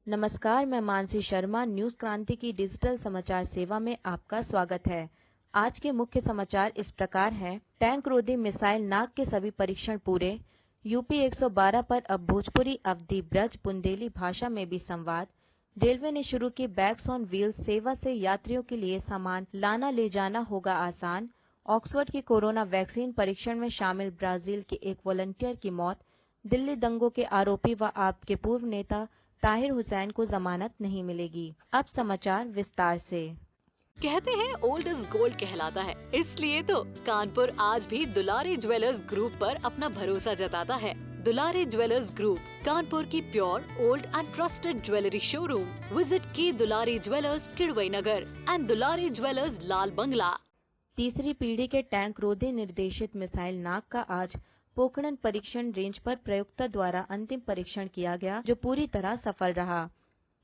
नमस्कार, मैं मानसी शर्मा न्यूज क्रांति की डिजिटल समाचार सेवा में आपका स्वागत है। आज के मुख्य समाचार इस प्रकार हैं। टैंक रोधी मिसाइल नाग के सभी परीक्षण पूरे। यूपी 112 पर अब भोजपुरी, अवधी, ब्रज, बुंदेली भाषा में भी संवाद। रेलवे ने शुरू की बैग्स ऑन व्हील्स सेवा से यात्रियों के लिए सामान लाना ले जाना होगा आसान। ऑक्सफोर्ड की कोरोना वैक्सीन परीक्षण में शामिल ब्राजील के एक वॉलंटियर की मौत। दिल्ली दंगों के आरोपी व आप के पूर्व नेता ताहिर हुसैन को जमानत नहीं मिलेगी। अब समाचार विस्तार से। कहते हैं ओल्ड इज गोल्ड कहलाता है, इसलिए तो कानपुर आज भी दुलारी ज्वेलर्स ग्रुप पर अपना भरोसा जताता है। दुलारी ज्वेलर्स ग्रुप, कानपुर की pure, old and trusted jewellery showroom. Visit की Dulari jewellers, Kidwai Nagar and Dulari jewellers, Lal Bangla. तीसरी पीढ़ी के टैंक रोधी निर्देशित मिसाइल नाग का आज पोखरण परीक्षण रेंज पर प्रयोक्ता द्वारा अंतिम परीक्षण किया गया, जो पूरी तरह सफल रहा।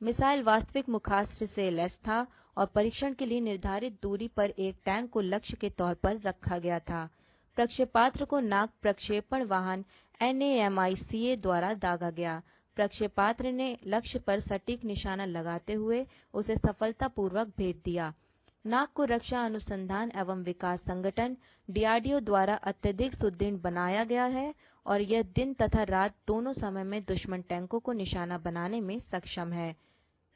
मिसाइल वास्तविक मुखास्त्र से लैस था और परीक्षण के लिए निर्धारित दूरी पर एक टैंक को लक्ष्य के तौर पर रखा गया था। प्रक्षेपास्त्र को नाग प्रक्षेपण वाहन NAMICA द्वारा दागा गया। प्रक्षेपास्त्र ने लक्ष्य पर सटीक निशाना लगाते हुए उसे सफलतापूर्वक भेद दिया। नाग को रक्षा अनुसंधान एवं विकास संगठन DRDO द्वारा अत्यधिक सुदृढ़ बनाया गया है और यह दिन तथा रात दोनों समय में दुश्मन टैंकों को निशाना बनाने में सक्षम है।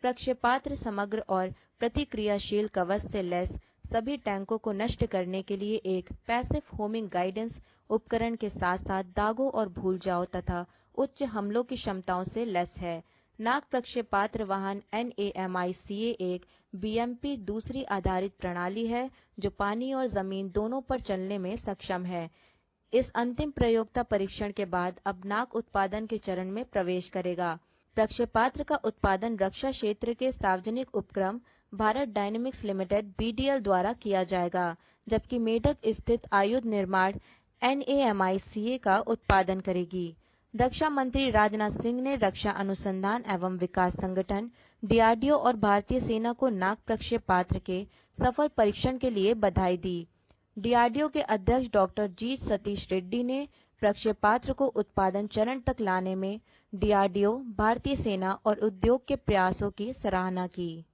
प्रक्षेपास्त्र समग्र और प्रतिक्रियाशील कवच से लैस सभी टैंकों को नष्ट करने के लिए एक पैसिव होमिंग गाइडेंस उपकरण के साथ साथ दागों और भूल जाओ तथा उच्च हमलों की क्षमताओं से लैस है। नाग प्रक्षेपास्त्र वाहन NAMICA एक BMP दूसरी आधारित प्रणाली है जो पानी और जमीन दोनों पर चलने में सक्षम है। इस अंतिम प्रयोक्ता परीक्षण के बाद अब नाग उत्पादन के चरण में प्रवेश करेगा। प्रक्षेपास्त्र का उत्पादन रक्षा क्षेत्र के सार्वजनिक उपक्रम भारत डायनेमिक्स लिमिटेड BDL द्वारा किया जाएगा, जबकि मेढक स्थित आयुध निर्माण NAMICA का उत्पादन करेगी। रक्षा मंत्री राजनाथ सिंह ने रक्षा अनुसंधान एवं विकास संगठन DRDO और भारतीय सेना को नाग प्रक्षेपास्त्र के सफल परीक्षण के लिए बधाई दी। DRDO के अध्यक्ष डॉक्टर G सतीश रेड्डी ने प्रक्षेपास्त्र को उत्पादन चरण तक लाने में DRDO, भारतीय सेना और उद्योग के प्रयासों की सराहना की।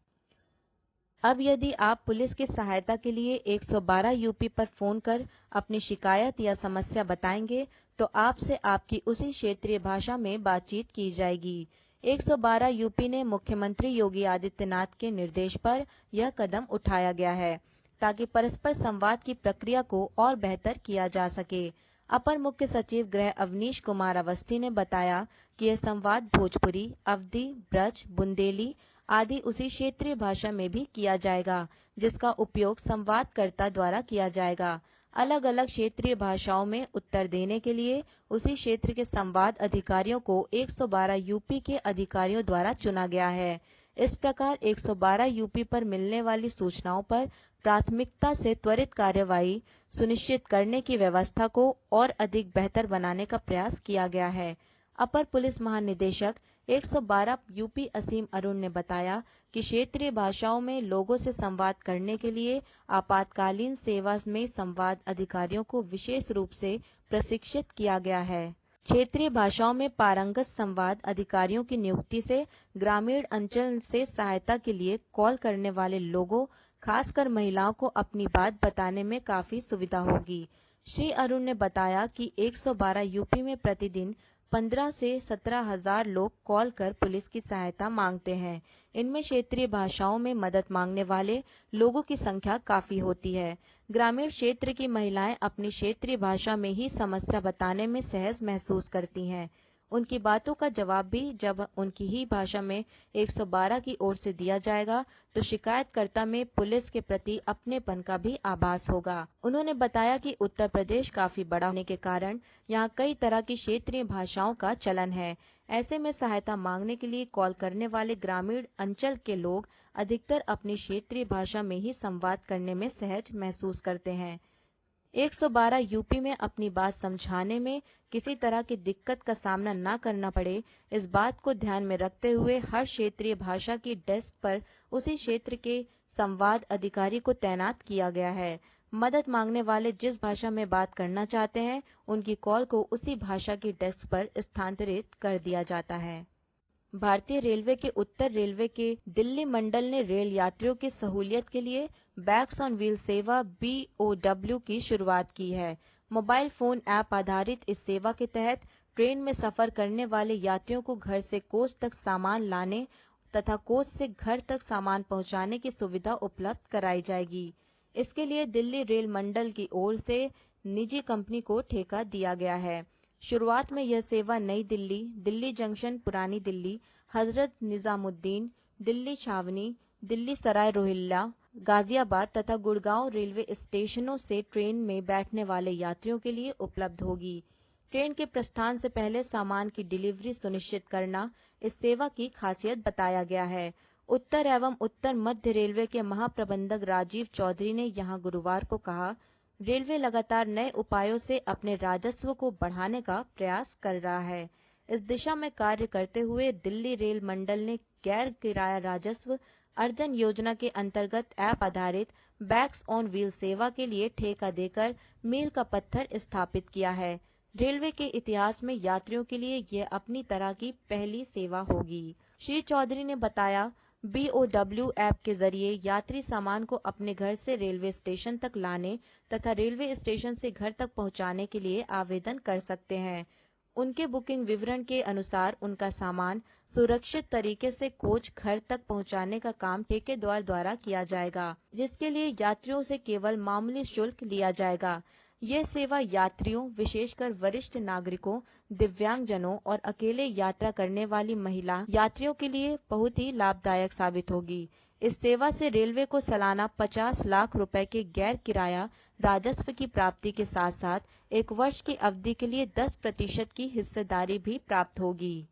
अब यदि आप पुलिस की सहायता के लिए 112 यूपी पर फोन कर अपनी शिकायत या समस्या बताएंगे तो आपसे आपकी उसी क्षेत्रीय भाषा में बातचीत की जाएगी। 112 यूपी ने मुख्यमंत्री योगी आदित्यनाथ के निर्देश पर यह कदम उठाया गया है ताकि परस्पर संवाद की प्रक्रिया को और बेहतर किया जा सके। अपर मुख्य सचिव गृह अवनीश कुमार अवस्थी ने बताया कि यह संवाद भोजपुरी, अवधी, ब्रज, बुंदेली आदि उसी क्षेत्रीय भाषा में भी किया जाएगा, जिसका उपयोग संवादकर्ता द्वारा किया जाएगा। अलग अलग क्षेत्रीय भाषाओं में उत्तर देने के लिए उसी क्षेत्र के संवाद अधिकारियों को 112 यूपी के अधिकारियों द्वारा चुना गया है। इस प्रकार 112 यूपी पर मिलने वाली सूचनाओं पर प्राथमिकता से त्वरित कार्यवाही सुनिश्चित करने की व्यवस्था को और अधिक बेहतर बनाने का प्रयास किया गया है। अपर पुलिस महानिदेशक 112 यूपी असीम अरुण ने बताया कि क्षेत्रीय भाषाओं में लोगों से संवाद करने के लिए आपातकालीन सेवा में संवाद अधिकारियों को विशेष रूप से प्रशिक्षित किया गया है। क्षेत्रीय भाषाओं में पारंगत संवाद अधिकारियों की नियुक्ति से ग्रामीण अंचल से सहायता के लिए कॉल करने वाले लोगों, खासकर महिलाओं को अपनी बात बताने में काफी सुविधा होगी। श्री अरुण ने बताया कि 112 यूपी में प्रतिदिन 15 से 17 हजार लोग कॉल कर पुलिस की सहायता मांगते हैं। इनमें क्षेत्रीय भाषाओं में मदद मांगने वाले लोगों की संख्या काफी होती है। ग्रामीण क्षेत्र की महिलाएं अपनी क्षेत्रीय भाषा में ही समस्या बताने में सहज महसूस करती हैं। उनकी बातों का जवाब भी जब उनकी ही भाषा में 112 की ओर से दिया जाएगा तो शिकायतकर्ता में पुलिस के प्रति अपनेपन का भी आभास होगा। उन्होंने बताया कि उत्तर प्रदेश काफी बड़ा होने के कारण यहाँ कई तरह की क्षेत्रीय भाषाओं का चलन है। ऐसे में सहायता मांगने के लिए कॉल करने वाले ग्रामीण अंचल के लोग अधिकतर अपनी क्षेत्रीय भाषा में ही संवाद करने में सहज महसूस करते हैं। 112 यूपी में अपनी बात समझाने में किसी तरह की दिक्कत का सामना न करना पड़े, इस बात को ध्यान में रखते हुए हर क्षेत्रीय भाषा की डेस्क पर उसी क्षेत्र के संवाद अधिकारी को तैनात किया गया है। मदद मांगने वाले जिस भाषा में बात करना चाहते हैं, उनकी कॉल को उसी भाषा की डेस्क पर स्थानांतरित कर दिया जाता है। भारतीय रेलवे के उत्तर रेलवे के दिल्ली मंडल ने रेल यात्रियों की सहूलियत के लिए बैग्स ऑन व्हील सेवा BOW की शुरुआत की है। मोबाइल फोन ऐप आधारित इस सेवा के तहत ट्रेन में सफर करने वाले यात्रियों को घर से कोच तक सामान लाने तथा कोच से घर तक सामान पहुंचाने की सुविधा उपलब्ध कराई जाएगी। इसके लिए दिल्ली रेल मंडल की ओर से निजी कंपनी को ठेका दिया गया है। शुरुआत में यह सेवा नई दिल्ली, दिल्ली जंक्शन, पुरानी दिल्ली, हजरत निजामुद्दीन, दिल्ली छावनी, दिल्ली सराय रोहिल्ला, गाजियाबाद तथा गुड़गांव रेलवे स्टेशनों से ट्रेन में बैठने वाले यात्रियों के लिए उपलब्ध होगी। ट्रेन के प्रस्थान से पहले सामान की डिलीवरी सुनिश्चित करना इस सेवा की खासियत बताया गया है। उत्तर एवं उत्तर मध्य रेलवे के महाप्रबंधक राजीव चौधरी ने यहां गुरुवार को कहा, रेलवे लगातार नए उपायों से अपने राजस्व को बढ़ाने का प्रयास कर रहा है। इस दिशा में कार्य करते हुए दिल्ली रेल मंडल ने गैर किराया राजस्व अर्जन योजना के अंतर्गत ऐप आधारित बैग्स ऑन व्हील सेवा के लिए ठेका देकर मील का पत्थर स्थापित किया है। रेलवे के इतिहास में यात्रियों के लिए यह अपनी तरह की पहली सेवा होगी। श्री चौधरी ने बताया, BOW ऐप के जरिए यात्री सामान को अपने घर से रेलवे स्टेशन तक लाने तथा रेलवे स्टेशन से घर तक पहुंचाने के लिए आवेदन कर सकते हैं। उनके बुकिंग विवरण के अनुसार उनका सामान सुरक्षित तरीके से कोच घर तक पहुंचाने का काम ठेकेदार द्वारा किया जाएगा, जिसके लिए यात्रियों से केवल मामूली शुल्क लिया जाएगा। यह सेवा यात्रियों, विशेषकर वरिष्ठ नागरिकों, दिव्यांगजनों और अकेले यात्रा करने वाली महिला यात्रियों के लिए बहुत ही लाभदायक साबित होगी। इस सेवा से रेलवे को सालाना 50 लाख रुपए के गैर किराया राजस्व की प्राप्ति के साथ साथ एक वर्ष की अवधि के लिए 10% की हिस्सेदारी भी प्राप्त होगी।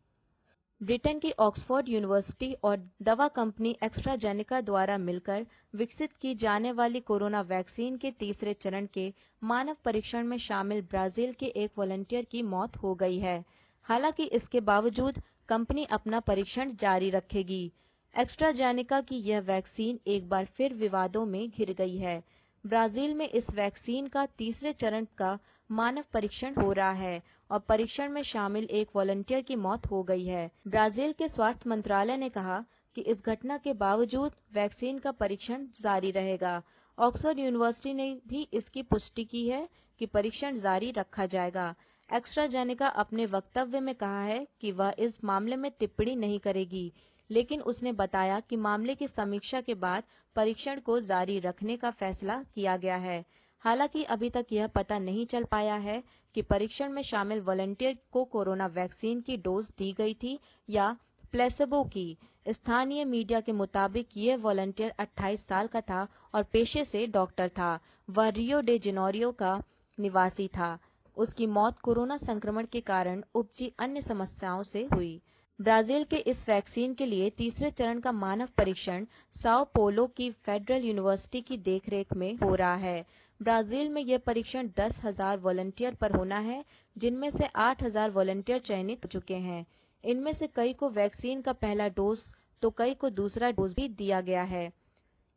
ब्रिटेन की ऑक्सफोर्ड यूनिवर्सिटी और दवा कंपनी एस्ट्राजेनेका द्वारा मिलकर विकसित की जाने वाली कोरोना वैक्सीन के तीसरे चरण के मानव परीक्षण में शामिल ब्राजील के एक वॉलंटियर की मौत हो गई है। हालांकि इसके बावजूद कंपनी अपना परीक्षण जारी रखेगी। एस्ट्राजेनेका की यह वैक्सीन एक बार फिर विवादों में घिर गई है। ब्राजील में इस वैक्सीन का तीसरे चरण का मानव परीक्षण हो रहा है और परीक्षण में शामिल एक वॉलंटियर की मौत हो गई है। ब्राजील के स्वास्थ्य मंत्रालय ने कहा कि इस घटना के बावजूद वैक्सीन का परीक्षण जारी रहेगा। ऑक्सफोर्ड यूनिवर्सिटी ने भी इसकी पुष्टि की है कि परीक्षण जारी रखा जाएगा। एस्ट्राजेनेका अपने वक्तव्य में कहा है कि वह इस मामले में टिप्पणी नहीं करेगी, लेकिन उसने बताया कि मामले की समीक्षा के बाद परीक्षण को जारी रखने का फैसला किया गया है। हालांकि अभी तक यह पता नहीं चल पाया है कि परीक्षण में शामिल वॉलंटियर को कोरोना वैक्सीन की डोज दी गई थी या प्लेसेबो की। स्थानीय मीडिया के मुताबिक यह वॉलंटियर 28 साल का था और पेशे से डॉक्टर था। वह रियो डे जेनेरियो का निवासी था। उसकी मौत कोरोना संक्रमण के कारण उपजी अन्य समस्याओं से हुई। ब्राजील के इस वैक्सीन के लिए तीसरे चरण का मानव परीक्षण साओ पोलो की फेडरल यूनिवर्सिटी की देखरेख में हो रहा है। ब्राजील में यह परीक्षण 10,000 वॉलंटियर पर होना है, जिनमें से 8,000 वॉलंटियर चयनित हो चुके हैं। इनमें से कई को वैक्सीन का पहला डोज तो कई को दूसरा डोज भी दिया गया है।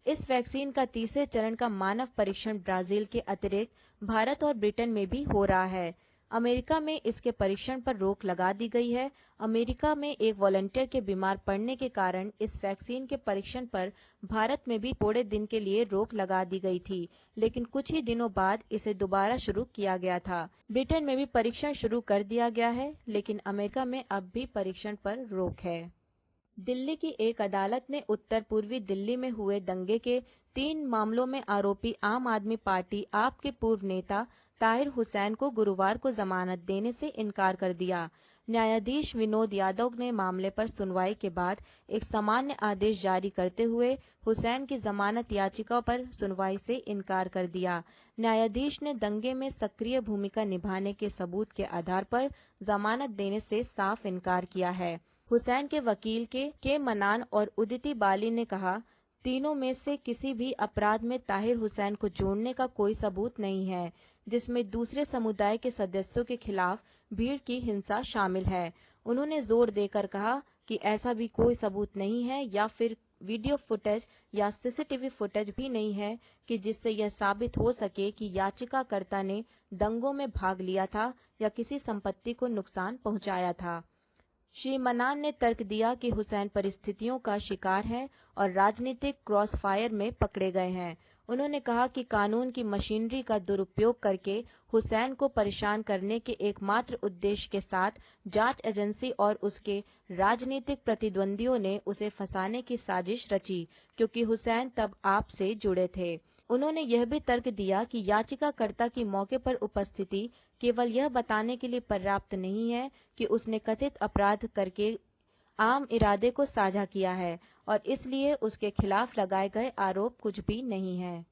इस वैक्सीन का तीसरे चरण का मानव परीक्षण ब्राजील के अतिरिक्त भारत और ब्रिटेन में भी हो रहा है। अमेरिका में इसके परीक्षण पर रोक लगा दी गई है। अमेरिका में एक वॉलंटियर के बीमार पड़ने के कारण इस वैक्सीन के परीक्षण पर भारत में भी थोड़े दिन के लिए रोक लगा दी गई थी, लेकिन कुछ ही दिनों बाद इसे दोबारा शुरू किया गया था। ब्रिटेन में भी परीक्षण शुरू कर दिया गया है, लेकिन अमेरिका में अब भी परीक्षण पर रोक है। दिल्ली की एक अदालत ने उत्तर पूर्वी दिल्ली में हुए दंगे के 3 मामलों में आरोपी आम आदमी पार्टी आप के पूर्व नेता ताहिर हुसैन को गुरुवार को जमानत देने से इनकार कर दिया। न्यायाधीश विनोद यादव ने मामले पर सुनवाई के बाद एक सामान्य आदेश जारी करते हुए हुसैन की जमानत याचिका पर सुनवाई से इनकार कर दिया। न्यायाधीश ने दंगे में सक्रिय भूमिका निभाने के सबूत के आधार पर जमानत देने से साफ इनकार किया है। हुसैन के वकील के मनान और उदिति बाली ने कहा, तीनों में से किसी भी अपराध में ताहिर हुसैन को जोड़ने का कोई सबूत नहीं है, जिसमें दूसरे समुदाय के सदस्यों के खिलाफ भीड़ की हिंसा शामिल है। उन्होंने जोर देकर कहा कि ऐसा भी कोई सबूत नहीं है या फिर वीडियो फुटेज या सीसीटीवी फुटेज भी नहीं है कि जिससे यह साबित हो सके कि याचिकाकर्ता ने दंगों में भाग लिया था या किसी संपत्ति को नुकसान पहुंचाया था। श्री मनान ने तर्क दिया कि हुसैन परिस्थितियों का शिकार है और राजनीतिक क्रॉसफायर में पकड़े गए हैं। उन्होंने कहा कि कानून की मशीनरी का दुरुपयोग करके हुसैन को परेशान करने के एकमात्र उद्देश्य के साथ जांच एजेंसी और उसके राजनीतिक प्रतिद्वंदियों ने उसे फंसाने की साजिश रची, क्योंकि हुसैन तब आप से जुड़े थे। उन्होंने यह भी तर्क दिया कि याचिकाकर्ता की मौके पर उपस्थिति केवल यह बताने के लिए पर्याप्त नहीं है कि उसने कथित अपराध करके आम इरादे को साझा किया है और इसलिए उसके खिलाफ लगाए गए आरोप कुछ भी नहीं है।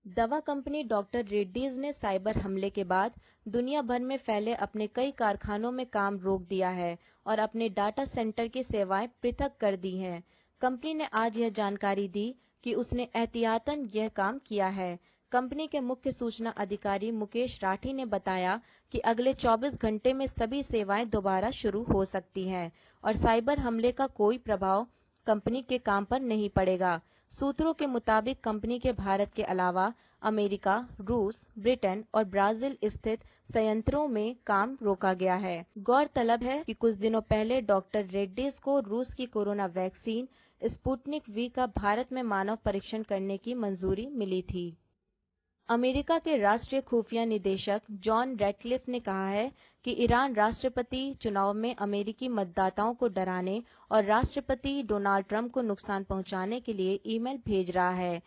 दवा कंपनी डॉक्टर रेड्डीज ने साइबर हमले के बाद दुनिया भर में फैले अपने कई कारखानों में काम रोक दिया है और अपने डाटा सेंटर की सेवाएं पृथक कर दी हैं। कंपनी ने आज यह जानकारी दी कि उसने एहतियातन यह काम किया है। कंपनी के मुख्य सूचना अधिकारी मुकेश राठी ने बताया कि अगले 24 घंटे में सभी सेवाएं दोबारा शुरू हो सकती हैं और साइबर हमले का कोई प्रभाव कंपनी के काम पर नहीं पड़ेगा। सूत्रों के मुताबिक कंपनी के भारत के अलावा अमेरिका, रूस, ब्रिटेन और ब्राजील स्थित संयंत्रों में काम रोका गया है। गौरतलब है कि कुछ दिनों पहले डॉक्टर रेड्डीज को रूस की कोरोना वैक्सीन स्पुतनिक वी का भारत में मानव परीक्षण करने की मंजूरी मिली थी। अमेरिका के राष्ट्रीय खुफिया निदेशक जॉन रैटक्लिफ ने कहा है कि ईरान राष्ट्रपति चुनाव में अमेरिकी मतदाताओं को डराने और राष्ट्रपति डोनाल्ड ट्रंप को नुकसान पहुंचाने के लिए ईमेल भेज रहा है।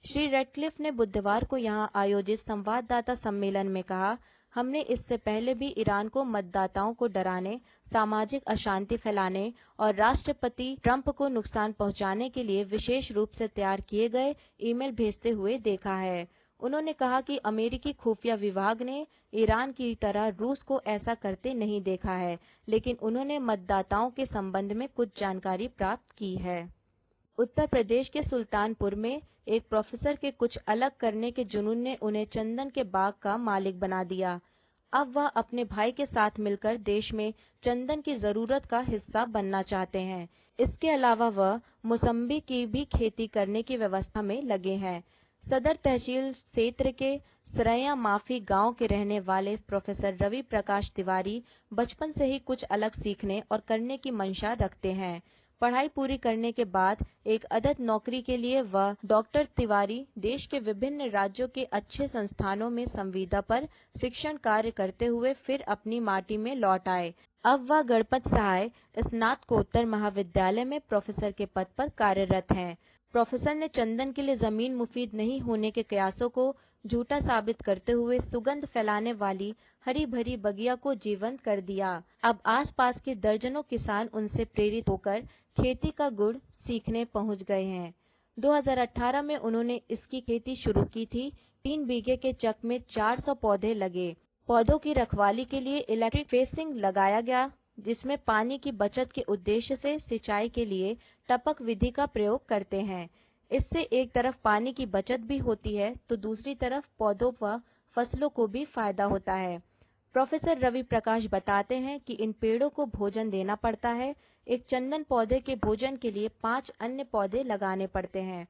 श्री रैटक्लिफ ने बुधवार को यहां आयोजित संवाददाता सम्मेलन में कहा, हमने इससे पहले भी ईरान को मतदाताओं को डराने, सामाजिक अशांति फैलाने और राष्ट्रपति ट्रंप को नुकसान पहुंचाने के लिए विशेष रूप से तैयार किए गए ईमेल भेजते हुए देखा है। उन्होंने कहा कि अमेरिकी खुफिया विभाग ने ईरान की तरह रूस को ऐसा करते नहीं देखा है, लेकिन उन्होंने मतदाताओं के संबंध में कुछ जानकारी प्राप्त की है। उत्तर प्रदेश के सुल्तानपुर में एक प्रोफेसर के कुछ अलग करने के जुनून ने उन्हें चंदन के बाग का मालिक बना दिया। अब वह अपने भाई के साथ मिलकर देश में चंदन की जरूरत का हिस्सा बनना चाहते हैं। इसके अलावा वह मौसम्बी की भी खेती करने की व्यवस्था में लगे हैं। सदर तहसील क्षेत्र के सरैया माफी गांव के रहने वाले प्रोफेसर रवि प्रकाश तिवारी बचपन से ही कुछ अलग सीखने और करने की मंशा रखते हैं। पढ़ाई पूरी करने के बाद एक अदद नौकरी के लिए वह डॉक्टर तिवारी देश के विभिन्न राज्यों के अच्छे संस्थानों में संविदा पर शिक्षण कार्य करते हुए फिर अपनी माटी में लौट आए। अब वह गणपत सहाय स्नातकोत्तर महाविद्यालय में प्रोफेसर के पद पर कार्यरत हैं। प्रोफेसर ने चंदन के लिए जमीन मुफीद नहीं होने के कयासों को झूठा साबित करते हुए सुगंध फैलाने वाली हरी भरी बगिया को जीवंत कर दिया। अब आसपास के दर्जनों किसान उनसे प्रेरित होकर खेती का गुण सीखने पहुंच गए हैं। 2018 में उन्होंने इसकी खेती शुरू की थी। 3 बीघे के चक में 400 पौधे लगे। पौधों की रखवाली के लिए इलेक्ट्रिक फेंसिंग लगाया गया, जिसमें पानी की बचत के उद्देश्य से सिंचाई के लिए टपक विधि का प्रयोग करते हैं। इससे एक तरफ पानी की बचत भी होती है तो दूसरी तरफ पौधों व फसलों को भी फायदा होता है। प्रोफेसर रवि प्रकाश बताते हैं कि इन पेड़ों को भोजन देना पड़ता है। एक चंदन पौधे के भोजन के लिए 5 अन्य पौधे लगाने पड़ते हैं।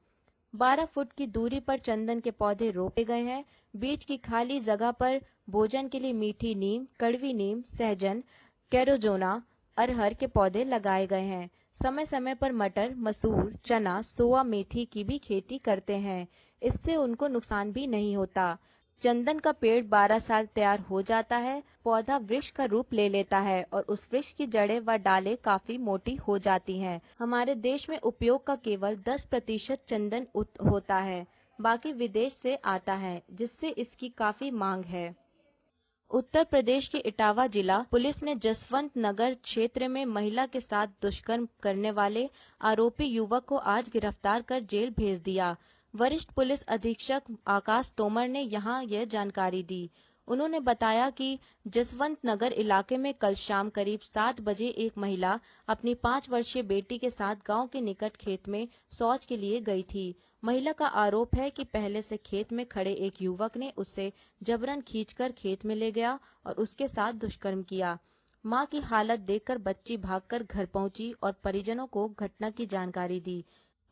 12 फुट की दूरी पर चंदन के पौधे रोपे गए हैं। बीच की खाली जगह पर भोजन के लिए मीठी नीम, कड़वी नीम, सहजन, कैरोजोना, अरहर के पौधे लगाए गए हैं। समय समय पर मटर, मसूर, चना, सोया मेथी की भी खेती करते हैं। इससे उनको नुकसान भी नहीं होता। चंदन का पेड़ 12 साल तैयार हो जाता है। पौधा वृक्ष का रूप ले लेता है और उस वृक्ष की जड़ें व डालें काफी मोटी हो जाती हैं। हमारे देश में उपयोग का केवल 10% चंदन होता है, बाकी विदेश से आता है, जिससे इसकी काफी मांग है। उत्तर प्रदेश के इटावा जिला पुलिस ने जसवंत नगर क्षेत्र में महिला के साथ दुष्कर्म करने वाले आरोपी युवक को आज गिरफ्तार कर जेल भेज दिया। वरिष्ठ पुलिस अधीक्षक आकाश तोमर ने यहां यह जानकारी दी। उन्होंने बताया कि जसवंत नगर इलाके में कल शाम करीब 7 बजे एक महिला अपनी 5 वर्षीय बेटी के साथ गांव के निकट खेत में शौच के लिए गई थी। महिला का आरोप है कि पहले से खेत में खड़े एक युवक ने उससे जबरन खींचकर खेत में ले गया और उसके साथ दुष्कर्म किया। मां की हालत देखकर बच्ची भागकर घर पहुंची और परिजनों को घटना की जानकारी दी।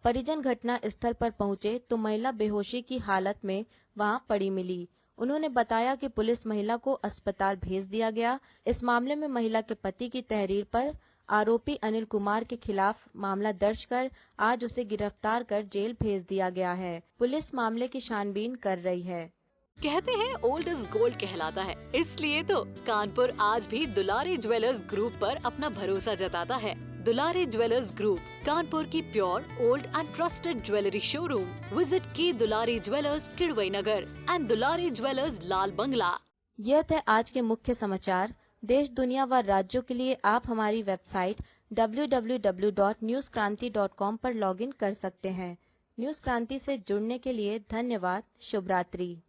परिजन घटना स्थल पर पहुंचे तो महिला बेहोशी की हालत में वहां पड़ी मिली। उन्होंने बताया कि पुलिस महिला को अस्पताल भेज दिया गया। इस मामले में महिला के पति की तहरीर पर आरोपी अनिल कुमार के खिलाफ मामला दर्ज कर आज उसे गिरफ्तार कर जेल भेज दिया गया है। पुलिस मामले की छानबीन कर रही है। कहते हैं ओल्ड इज गोल्ड कहलाता है, इसलिए तो कानपुर आज भी दुलारी ज्वेलर्स ग्रुप पर अपना भरोसा जताता है। दुलारी ज्वेलर्स ग्रुप, कानपुर की pure old and trusted jewellery showroom. Visit की Dulari jewellers Kidwai Nagar and Dulari jewellers Lal Bangla. यह थे आज के मुख्य समाचार। देश, दुनिया व राज्यों के लिए आप हमारी वेबसाइट www.newskranti.com पर लॉगिन कर सकते हैं। न्यूज क्रांति से जुड़ने के लिए धन्यवाद। शुभ रात्रि।